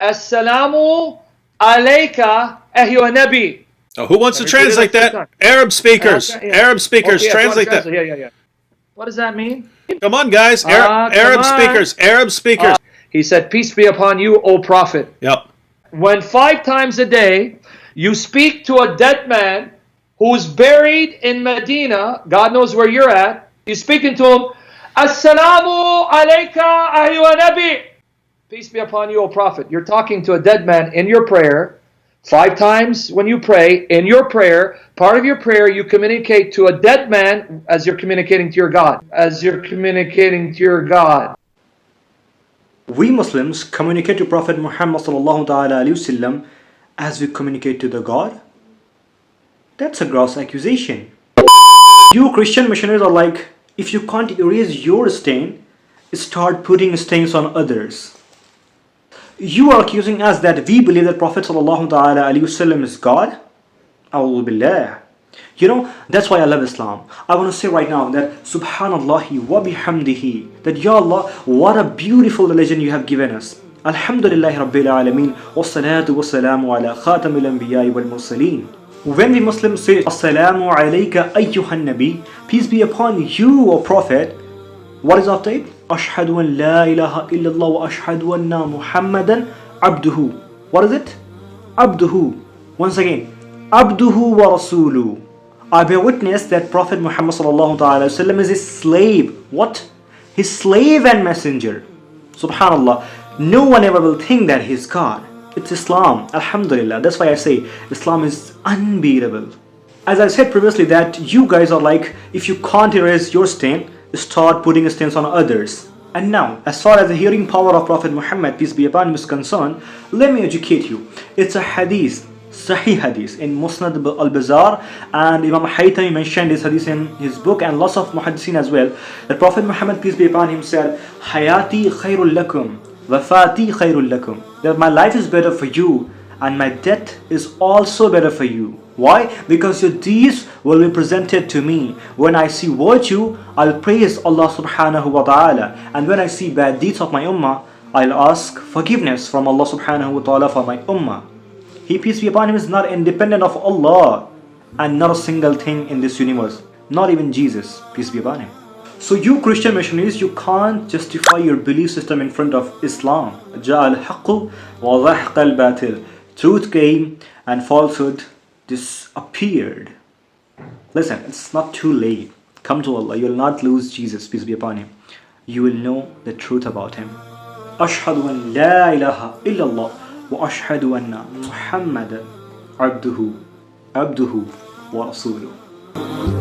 Assalamu alayka ayyuha nabi. Who wants to translate that? Arab speakers. Arab speakers, translate that. Yeah. What does that mean? Come on, guys. Arab speakers. Arab speakers. He said, peace be upon you, O Prophet. Yep. When 5 times a day you speak to a dead man who's buried in Medina, God knows where you're at, you're speaking to him, Assalamu alayka ayyuha nabi. Peace be upon you, O Prophet. You're talking to a dead man in your prayer. 5 times when you pray, in your prayer, part of your prayer, you communicate to a dead man as you're communicating to your God. As you're communicating to your God. We Muslims communicate to Prophet Muhammad sallallahu ta'ala alayhi wasallam as we communicate to the God? That's a gross accusation. You Christian missionaries are like, if you can't erase your stain, start putting stains on others. You are accusing us that we believe that Prophet sallallahu ta'ala alayhi wasallam is God? A'udhu billah. You know, that's why I love Islam. I want to say right now that Subhanallahi wa bihamdihi, that Ya Allah, what a beautiful religion you have given us. Alhamdulillahi Rabbil Alameen, wassalatu wassalamu ala khatamil anbiya'i wal mursaleen. When we Muslims say Assalamu alayka ayyuhan nabi, peace be upon you, O Prophet, what is after it? Ashhadu an la ilaha illallah wa ashhadu anna Muhammadan abduhu. What is it? Abduhu. Once again, abduhu wa rasuluhu. I bear witness that Prophet Muhammad sallallahu ta'ala wasallam is his slave. What? His slave and messenger. Subhanallah. No one ever will think that he's God. It's Islam. Alhamdulillah. That's why I say Islam is unbeatable. As I said previously that you guys are like, if you can't erase your stain, start putting stains on others. And now, as far as the hearing power of Prophet Muhammad, peace be upon him, is concerned, let me educate you. It's a hadith. Sahih hadith in Musnad al-Bazar, and Imam Haythami mentioned this hadith in his book, and lots of muhaddithin as well, that Prophet Muhammad, peace be upon him, said, Hayati khairul lakum, wafati khairul lakum, that my life is better for you and my death is also better for you. Why? Because your deeds will be presented to me. When I see virtue, I'll praise Allah subhanahu wa ta'ala, and when I see bad deeds of my ummah, I'll ask forgiveness from Allah subhanahu wa ta'ala for my ummah. He, peace be upon him, is not independent of Allah and not a single thing in this universe. Not even Jesus, peace be upon him. So you Christian missionaries, you can't justify your belief system in front of Islam. جَاءَ الْحَقُّ وَضَحْقَ الْبَاطِلِ. Truth came and falsehood disappeared. Listen, it's not too late. Come to Allah. You will not lose Jesus, peace be upon him. You will know the truth about him. أشهد أن لا إله إلا الله وأشهد أن محمدا عبده ورسوله.